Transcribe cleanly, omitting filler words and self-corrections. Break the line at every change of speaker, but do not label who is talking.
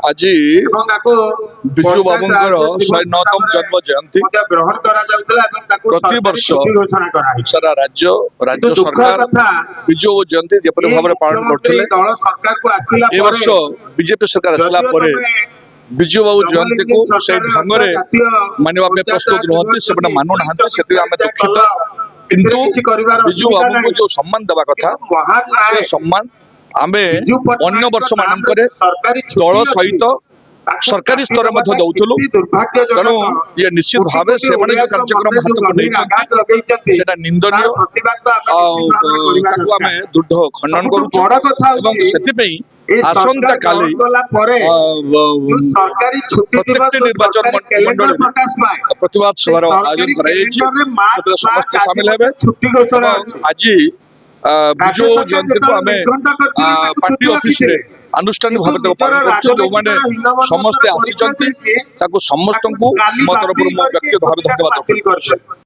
आज ବିଜୁ ବାବୁଙ୍କର 109ତମ ଜନ୍ମ ଜୟନ୍ତୀ ପ୍ରତିବର୍ଷ ସାରା ରାଜ୍ୟ ସରକାର ବିଜୁ ଜୟନ୍ତୀ ଯେପରି ଭାବରେ ପାଳନ କରୁଥିଲେ ଏ ବର୍ଷ ବିଜେପି ସରକାର ଆସିଲା ପରେ ବିଜୁ ବାବୁ ଜୟନ୍ତୀକୁ ସେ ଢଙ୍ଗରେ ମାନିବା ପାଇଁ ପ୍ରସ୍ତୁତ ନୁହନ୍ତି, ସେମାନେ ମାନୁନାହାନ୍ତି, ସେଥିପାଇଁ ଆମେ ଦୁଃଖିତ। କିନ୍ତୁ ବିଜୁ ବାବୁଙ୍କୁ ଯୋଉ ସମ୍ମାନ ଦେବା କଥା ସେ ସମ୍ମାନ ଆମେ ଅନ୍ୟ ବର୍ଷ ମାନଙ୍କରେ ଦଳ ସହିତ सरकारी स्तर में दौलू। तेणु ये निश्चित भाव से जो कार्यक्रम हाथ को नहीं निंदनीय दृढ़ खंडन करुँ। आसंता काली प्रत्येक निर्वाचन मंडल प्रतिवाद सभार आयोजन कर समस्त सामिल है। आज विजु जयंती को आम पार्टी ऑफिस रे अनुष्ठानिक भाव पालन कर जो मैंने समस्ते आसी समस्त को मो तरफ व्यक्तिगत भाव धन्यवाद।